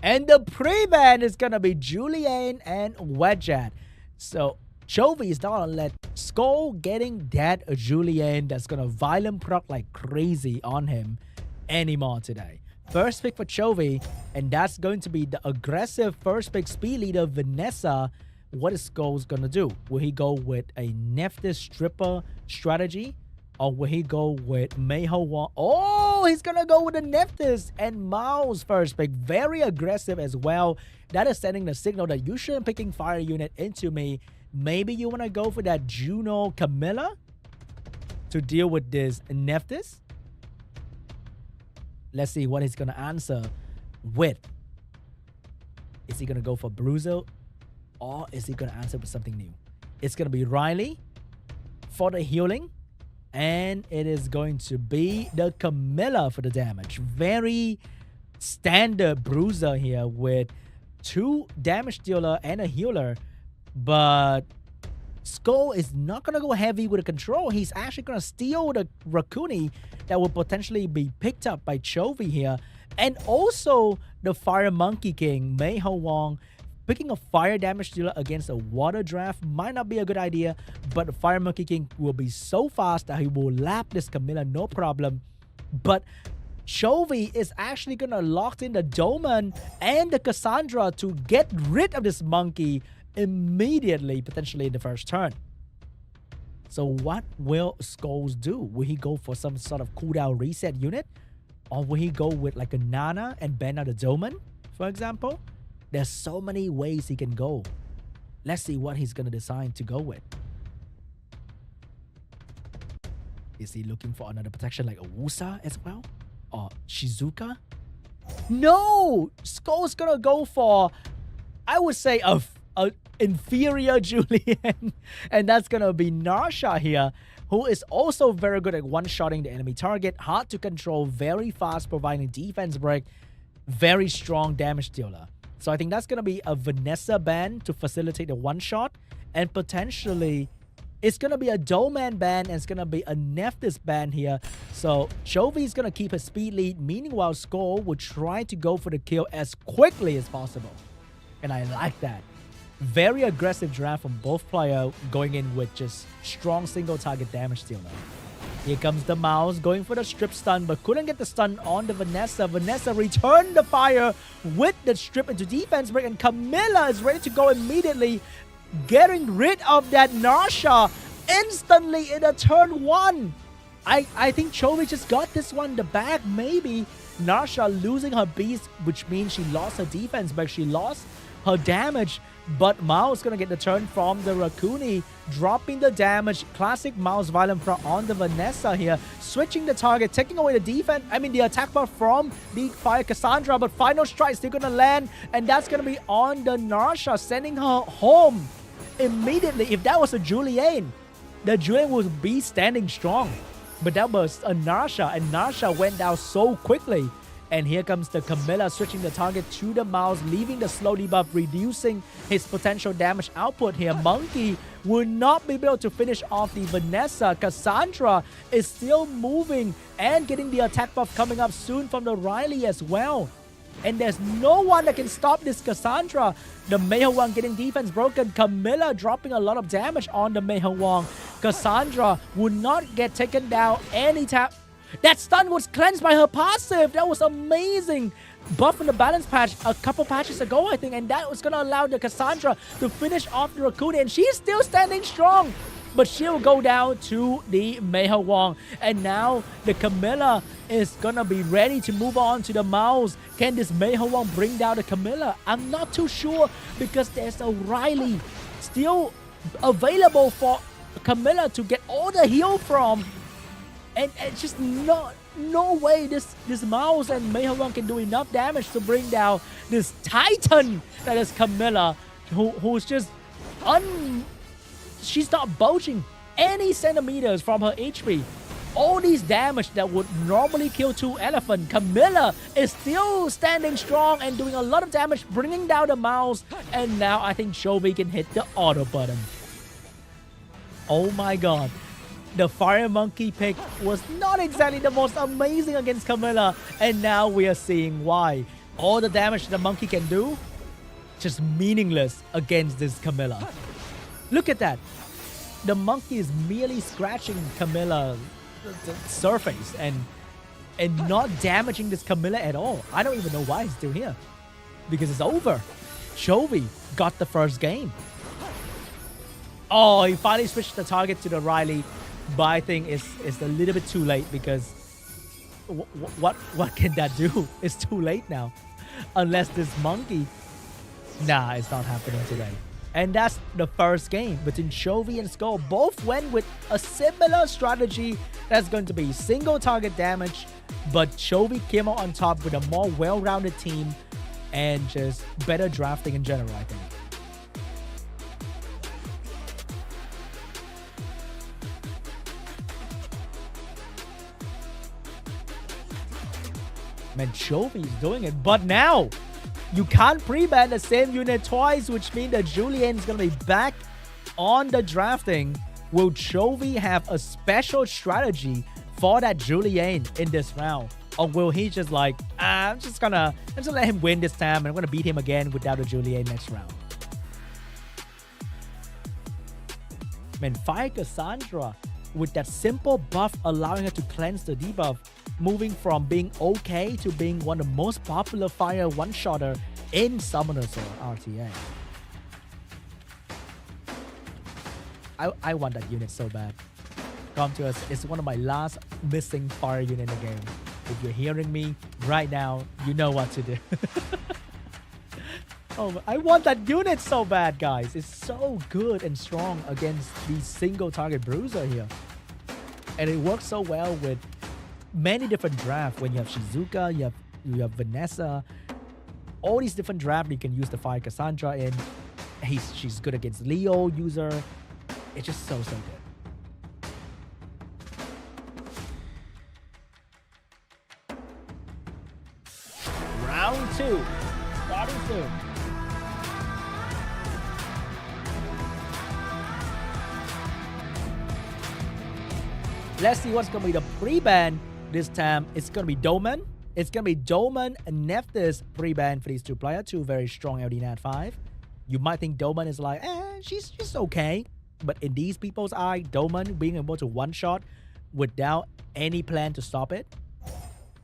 And the pre-ban is going to be Julian and Wedget. So CHOVY is not going to let Skull getting that Julian that's going to violent proc like crazy on him anymore today. First pick for CHOVY, and that's going to be the aggressive first pick speed leader Vanessa. What is Skull's going to do? Will he go with a Nephthys stripper strategy? Or will he go with Mayho Wong? Oh, he's going to go with the Nephthys and Mouse first pick. Very aggressive as well. That is sending the signal that you shouldn't picking fire unit into me. Maybe you want to go for that Juno Camilla to deal with this Nephthys. Let's see what he's going to answer with. Is he going to go for Bruiser? Or is he going to answer with something new? It's going to be Riley for the healing. And it is going to be the Camilla for the damage. Very standard bruiser here with 2 damage dealer and a healer. But Skull is not going to go heavy with the control. He's actually going to steal the Raccoon that will potentially be picked up by CHOVY here. And also the Fire Monkey King, Mayho Wong. Picking a fire damage dealer against a water draft might not be a good idea, but the Fire Monkey King will be so fast that he will lap this Camilla no problem. But CHOVY is actually going to lock in the Doman and the Cassandra to get rid of this monkey immediately, potentially in the first turn. So what will Skulls do? Will he go for some sort of cooldown reset unit? Or will he go with like a Nana and ban out the Doman, for example? There's so many ways he can go. Let's see what he's going to decide to go with. Is he looking for another protection like a Wusa as well? Or Shizuka? No! Skull's going to go for, I would say, a inferior Julian. And that's going to be Narsha here, who is also very good at one-shotting the enemy target. Hard to control, very fast, providing defense break. Very strong damage dealer. So I think that's going to be a Vanessa ban to facilitate the one-shot. And potentially, it's going to be a Doman ban and it's going to be a Nephthys ban here. So CHOVY is going to keep his speed lead. Meanwhile, Skull will try to go for the kill as quickly as possible. And I like that. Very aggressive draft from both players going in with just strong single target damage dealer. Here comes the Mouse going for the strip stun, but couldn't get the stun on the Vanessa. Vanessa returned the fire with the strip into defense break, and Camilla is ready to go immediately, getting rid of that Narsha instantly in a turn 1. I think CHOVY just got this one the bag, maybe. Narsha losing her beast, which means she lost her defense, but she lost her damage. But Mouse gonna get the turn from the Raccoon, dropping the damage. Classic Mouse violent front on the Vanessa here, switching the target, taking away the defense. I mean the attack bar from the Fire Cassandra, but final strike still gonna land, and that's gonna be on the Narsha, sending her home immediately. If that was a Julian, the Julian would be standing strong, but that was a Narsha, and Narsha went down so quickly. And here comes the Camilla, switching the target to the Mouse, leaving the slow debuff, reducing his potential damage output here. Monkey will not be able to finish off the Vanessa. Cassandra is still moving and getting the attack buff coming up soon from the Riley as well. And there's no one that can stop this Cassandra. The Mayho Wong getting defense broken. Camilla dropping a lot of damage on the Mayho Wong. Cassandra would not get taken down anytime. That stun was cleansed by her passive. That was amazing. Buff in the balance patch a couple patches ago, I think. And that was going to allow the Cassandra to finish off the Raccoon. And she's still standing strong. But she'll go down to the Mayho Wong. And now the Camilla is going to be ready to move on to the Mouse. Can this Mayho Wong bring down the Camilla? I'm not too sure, because there's a Riley still available for Camilla to get all the heal from. And it's just no way this Mouse and Mayho Wong can do enough damage to bring down this Titan that is Camilla, who's just she's not budging any centimeters from her HP. All these damage that would normally kill 2 elephants, Camilla is still standing strong and doing a lot of damage, bringing down the Mouse. And now I think CHOVY can hit the auto button. Oh my god. The Fire Monkey pick was not exactly the most amazing against Camilla, and now we are seeing why. All the damage the monkey can do, just meaningless against this Camilla. Look at that. The monkey is merely scratching Camilla's surface and not damaging this Camilla at all. I don't even know why he's still here. Because it's over. Chovy got the first game. Oh, he finally switched the target to the Riley. But I think it's a little bit too late because what can that do? It's too late now. Unless this monkey... Nah, it's not happening today. And that's the first game between Chovy and Skull. Both went with a similar strategy that's going to be single target damage. But Chovy came out on top with a more well-rounded team and just better drafting in general, I think. Man, Chovy is doing it. But now, you can't pre-ban the same unit twice, which means that Julian is going to be back on the drafting. Will Chovy have a special strategy for that Julian in this round? Or will he just like, I'm just gonna let him win this time and I'm gonna beat him again without a Julian next round? Man, Fire Cassandra with that simple buff allowing her to cleanse the debuff, moving from being okay to being one of the most popular fire one-shotter in Summoners or RTA. I want that unit so bad. Come to us. It's one of my last missing fire unit in the game. If you're hearing me right now, you know what to do. Oh, I want that unit so bad, guys. It's so good and strong against the single target bruiser here. And it works so well with many different drafts. When you have Shizuka, you have Vanessa. All these different drafts you can use the Fire Cassandra in. She's good against Leo user. It's just so good. Round 2, starting soon. Let's see what's going to be the pre-ban this time. It's going to be Doman. It's going to be Doman and Nephthys pre-ban for these two players. Two very strong LD Nat 5. You might think Doman is like, she's okay. But in these people's eye, Doman being able to one-shot without any plan to stop it,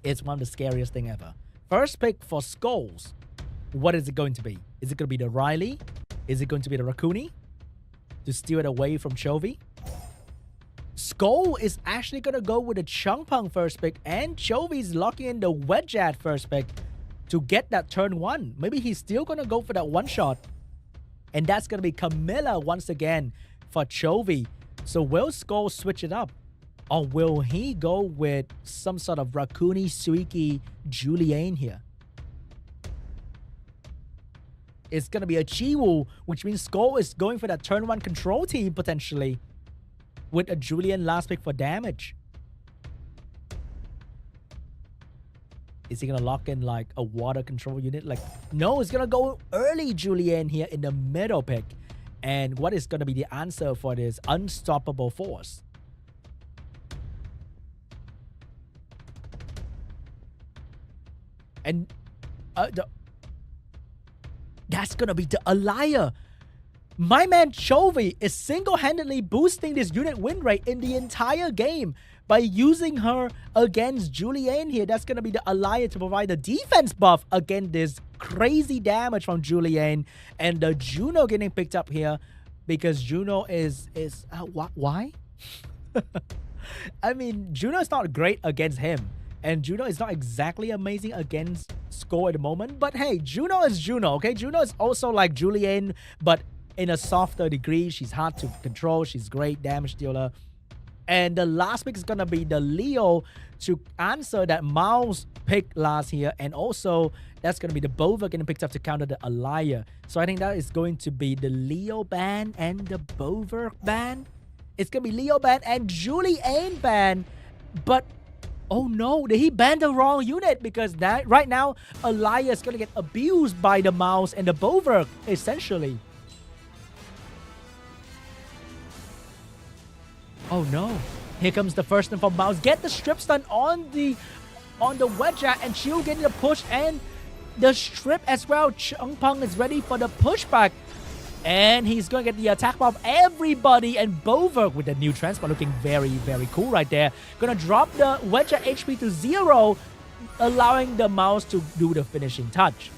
it's one of the scariest thing ever. First pick for SCHOLES. What is it going to be? Is it going to be the Riley? Is it going to be the Rakuni to steal it away from Chovy? Skull is actually going to go with the Changpeng first pick, and Chovy is locking in the Wedgeat first pick to get that turn 1. Maybe he's still going to go for that one shot. And that's going to be Camilla once again for Chovy. So will Skull switch it up? Or will he go with some sort of Rakuni, Suiki, Julian here? It's going to be a Chiwu, which means Skull is going for that turn 1 control team potentially with a Julian last pick for damage. Is he going to lock in like a water control unit? Like, no, it's going to go early Julian here in the middle pick. And what is going to be the answer for this unstoppable force? And that's going to be the Alaya. My man Chovy is single-handedly boosting this unit win rate in the entire game by using her against Julian here. That's going to be the Alaya to provide the defense buff against this crazy damage from Julian. And the Juno getting picked up here because Juno is why? I mean, Juno is not great against him. And Juno is not exactly amazing against Skull at the moment. But hey, Juno is Juno, okay? Juno is also like Julian, but in a softer degree. She's hard to control. She's great damage dealer. And the last pick is going to be the Leo to answer that Miles pick last here. And also, that's going to be the Bovaik getting picked up to counter the Alaya. So I think that is going to be the Leo ban and the Bovaik ban. It's going to be Leo ban and Julian ban. But oh no, did he ban the wrong unit? Because that right now, Alaya is going to get abused by the Mouse and the Bovaik, essentially. Oh no. Here comes the first one from Mouse. Get the strip stun on the Wedgeat, and she'll get the push, and the strip as well. Changpeng is ready for the pushback. And he's going to get the attack of everybody. And Bovaik with the new transport looking very, very cool right there. Going to drop the wedge at HP to 0, allowing the mouse to do the finishing touch.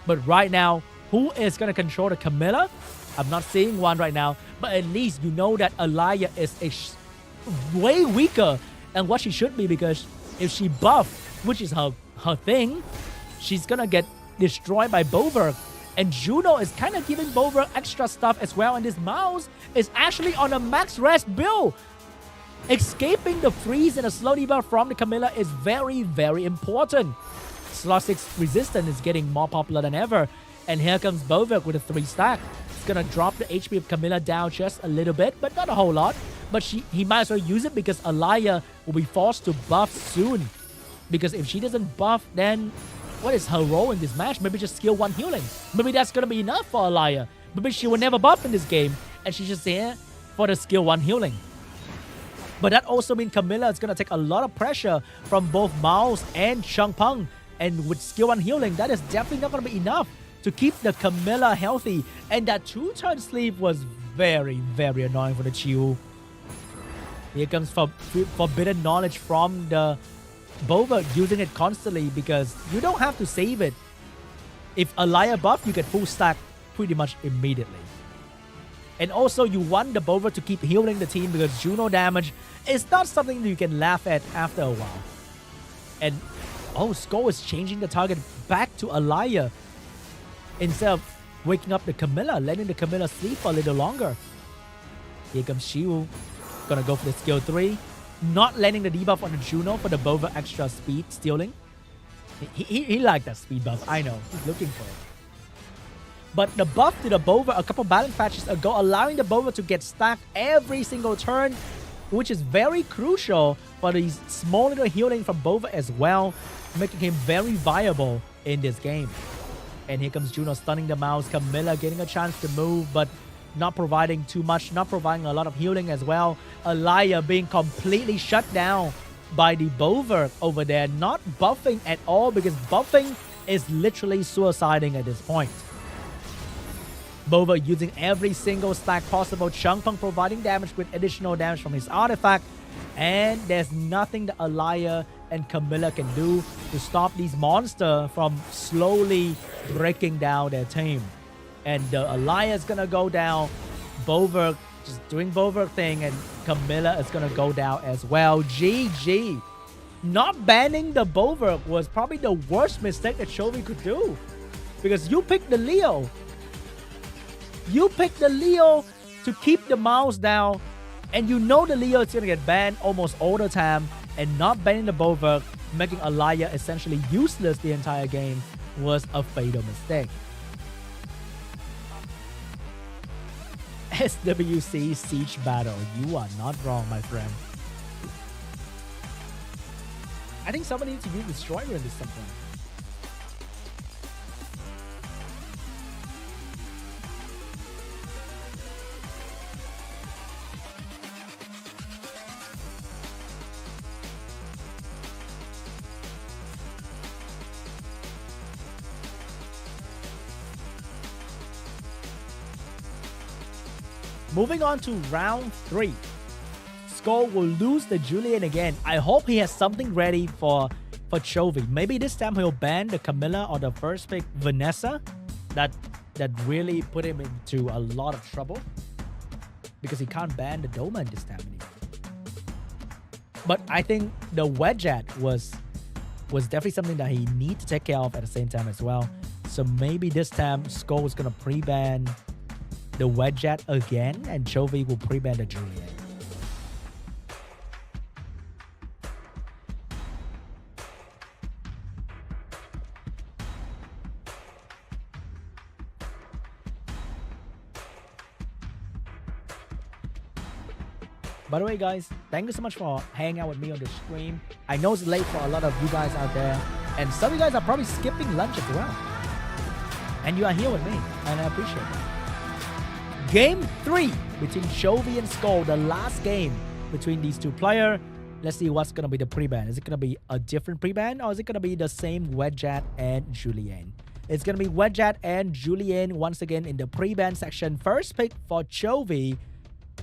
But right now, who is going to control the Camilla? I'm not seeing one right now. But at least you know that Alaya is way weaker than what she should be. Because if she buff, which is her thing, she's going to get destroyed by Bovaik. And Juno is kind of giving Bovaik extra stuff as well. And this mouse is actually on a max rest build. Escaping the freeze and a slow debuff from the Camilla is very, very important. Slot 6 resistance is getting more popular than ever. And here comes Bovaik with a 3 stack. It's going to drop the HP of Camilla down just a little bit, but not a whole lot. But he might as well use it because Alaya will be forced to buff soon. Because if she doesn't buff, then what is her role in this match? Maybe just skill 1 healing. Maybe that's going to be enough for Alaya. Maybe she will never buff in this game. And she's just here for the skill 1 healing. But that also means Camilla is going to take a lot of pressure from both Mouse and Changpeng. And with skill 1 healing, that is definitely not going to be enough to keep the Camilla healthy. And that 2-turn sleeve was very, very annoying for the Chiu. Here comes forbidden knowledge from the Bovaik, using it constantly because you don't have to save it. If Alaya buff, you get full stack pretty much immediately. And also you want the Bovaik to keep healing the team because Juno damage is not something that you can laugh at after a while. And SCHOLES is changing the target back to Alaya instead of waking up the Camilla, letting the Camilla sleep for a little longer. Here comes Shiu, gonna go for the skill 3. Not letting the debuff on the Juno for the Bovaik extra speed stealing. He liked that speed buff, I know. He's looking for it. But the buff to the Bovaik a couple balance patches ago, allowing the Bovaik to get stacked every single turn, which is very crucial for these small little healing from Bovaik as well, making him very viable in this game. And here comes Juno stunning the mouse. Camilla getting a chance to move, but not providing too much, not providing a lot of healing as well. Alaya being completely shut down by the Bovaik over there, not buffing at all because buffing is literally suiciding at this point. Bovaik using every single stack possible. Changpeng providing damage with additional damage from his artifact. And there's nothing that Alaya and Camilla can do to stop these monsters from slowly breaking down their team. And the Alaya is gonna go down. Bovaik just doing Bovaik thing, and Camilla is gonna go down as well. GG. Not banning the Bovaik was probably the worst mistake that CHOVY could do. Because you picked the Leo. You picked the Leo to keep the mouse down. And you know the Leo is gonna get banned almost all the time. And not banning the Bovaik, making Alaya essentially useless the entire game, was a fatal mistake. SWC SWBattle. You are not wrong, my friend. I think somebody needs to use Destroyer in this some point. Moving on to round 3. SCHOLES will lose the Julian again. I hope he has something ready for CHOVY. Maybe this time he'll ban the Camilla or the first pick Vanessa. That really put him into a lot of trouble. Because he can't ban the Doman this time anymore. But I think the Wedget was definitely something that he needs to take care of at the same time as well. So maybe this time SCHOLES is going to pre-ban the Wedget again, and CHOVY will pre-ban the Julian. By the way, guys, thank you so much for hanging out with me on this stream. I know it's late for a lot of you guys out there, and some of you guys are probably skipping lunch as well. And you are here with me, and I appreciate it. Game 3 between CHOVY and SCHOLES, the last game between these two players. Let's see what's gonna be the pre-ban. Is it gonna be a different pre-ban, or is it gonna be the same Wedjat and Julian? It's gonna be Wedjat and Julian once again in the pre-ban section. First pick for Chovy,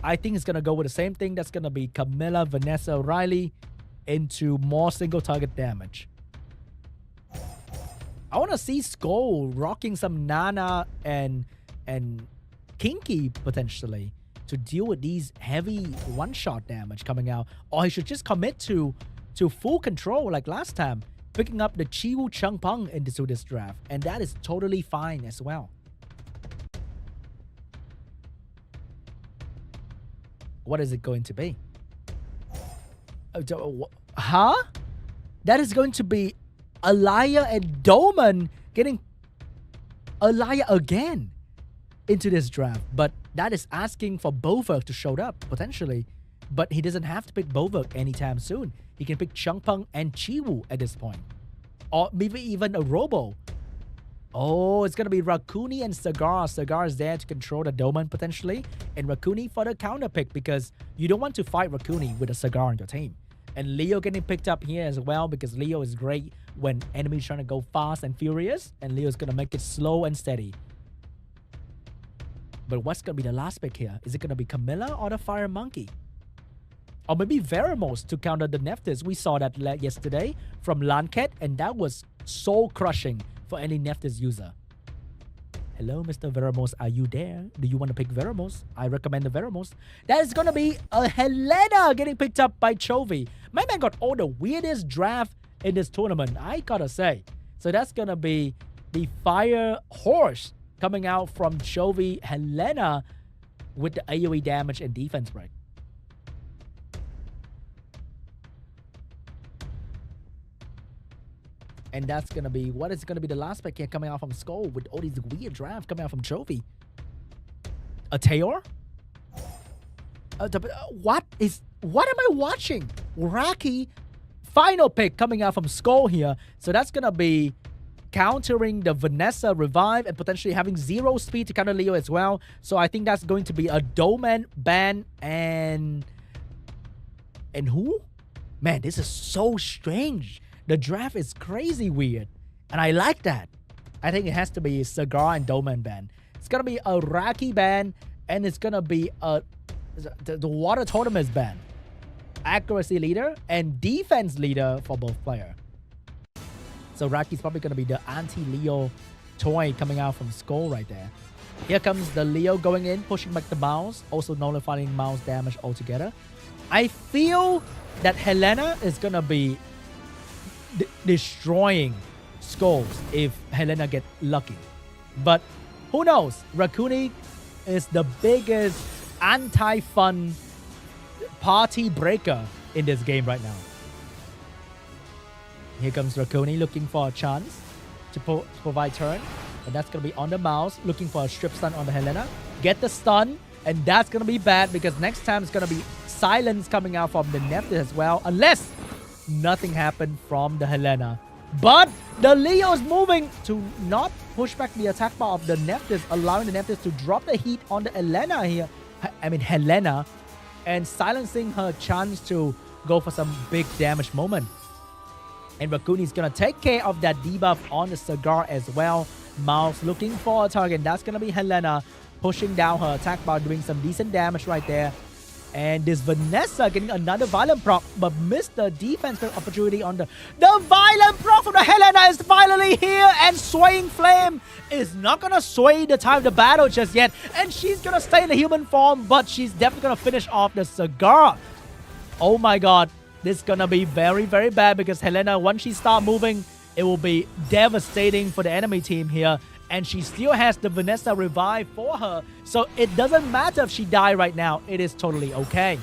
I think it's gonna go with the same thing. That's gonna be Camilla, Vanessa, Riley into more single target damage. I wanna see Skull rocking some Nana and Kinky potentially to deal with these heavy one-shot damage coming out. Or he should just commit to full control like last time, picking up the Chiwu Changpeng into this draft. And that is totally fine as well. What is it going to be? Huh? That is going to be Alaya and Doman getting Alaya again into this draft. But that is asking for Bovaik to show up, potentially. But he doesn't have to pick Bovaik anytime soon. He can pick Changpeng and Chiwu at this point. Or maybe even a Robo. Oh, it's going to be Rakuni and Sagar. Sagar is there to control the Doman potentially. And Rakuni for the counter pick, because you don't want to fight Rakuni with a Sagar on your team. And Leo getting picked up here as well, because Leo is great when enemies trying to go fast and furious. And Leo's going to make it slow and steady. But what's going to be the last pick here? Is it going to be Camilla or the Fire Monkey? Or maybe Veramos to counter the Nephthys. We saw that yesterday from Lanket, and that was soul crushing for any Nephthys user. Hello, Mr. Veramos, are you there? Do you want to pick Veramos? I recommend the Veramos. That is going to be a Helena getting picked up by Chovy. My man got all the weirdest draft in this tournament, I gotta say. So that's going to be the Fire Horse coming out from Chovy Helena with the AoE damage and defense break. And that's going to be, what is going to be the last pick here coming out from Skull with all these weird drafts coming out from Chovy? A Tayor? What am I watching? Raki, final pick coming out from Skull here. So that's going to be countering the Vanessa revive and potentially having 0 speed to counter Leo as well. So I think that's going to be a Doman ban and who? Man, this is so strange. The draft is crazy weird, and I like that. I think it has to be Sagar and Doman ban. It's gonna be a Raki ban, and it's gonna be the Water Tournaments ban. Accuracy leader and defense leader for both players. So Raki's probably gonna be the anti-Leo toy coming out from Skull right there. Here comes the Leo going in, pushing back the mouse, also nullifying mouse damage altogether. I feel that Helena is gonna be destroying Skulls if Helena get lucky. But who knows? Rakuni is the biggest anti-fun party breaker in this game right now. Here comes Rakuni looking for a chance to provide turn. And that's going to be on the mouse, looking for a strip stun on the Helena. Get the stun, and that's going to be bad because next time it's going to be silence coming out from the Nephthys as well. Unless nothing happened from the Helena. But the Leo is moving to not push back the attack bar of the Nephthys, allowing the Nephthys to drop the heat on the Helena here. Helena. And silencing her chance to go for some big damage moment. And Rakuni is going to take care of that debuff on the Sagar as well. Mouse looking for a target. That's going to be Helena pushing down her attack bar, doing some decent damage right there. And this Vanessa getting another violent proc, but missed the defense opportunity on the violent proc from the Helena is finally here, and Swaying Flame is not gonna sway the time of the battle just yet, and she's gonna stay in the human form, but she's definitely gonna finish off the Sagar. Oh my god, this is gonna be very, very bad because Helena, once she starts moving, it will be devastating for the enemy team here. And she still has the Vanessa revive for her. So it doesn't matter if she dies right now. It is totally okay.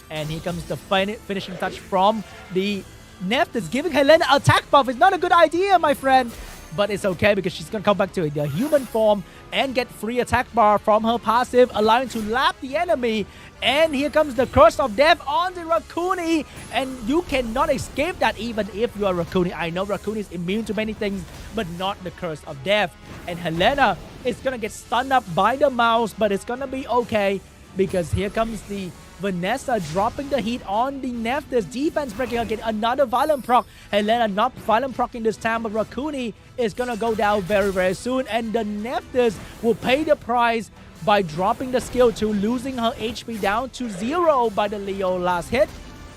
And here comes the finishing touch from the Nephthys, giving Helena attack buff. It's not a good idea, my friend. But it's okay because she's going to come back to the human form and get free attack bar from her passive, allowing to lap the enemy. And here comes the Curse of Death on the Rakuni. And you cannot escape that even if you are Rakuni. I know Rakuni is immune to many things, but not the Curse of Death. And Helena is going to get stunned up by the mouse, but it's going to be okay because here comes the Vanessa dropping the heat on the Nephthys. Defense breaking again. Another violent proc. Helena not violent procking this time, but Rakuni is gonna go down very, very soon. And the Nephthys will pay the price by dropping the skill to losing her HP down to 0 by the Leo last hit.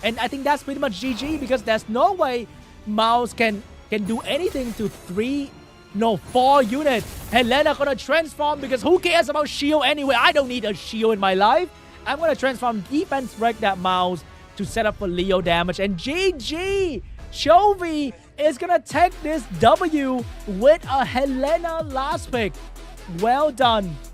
And I think that's pretty much GG, because there's no way Mouse can do anything to 4 units. Helena gonna transform, because who cares about shield anyway? I don't need a shield in my life. I'm gonna transform defense wreck that Mouse to set up for Leo damage. And GG! Chovy is gonna take this W with a Helena last pick. Well done.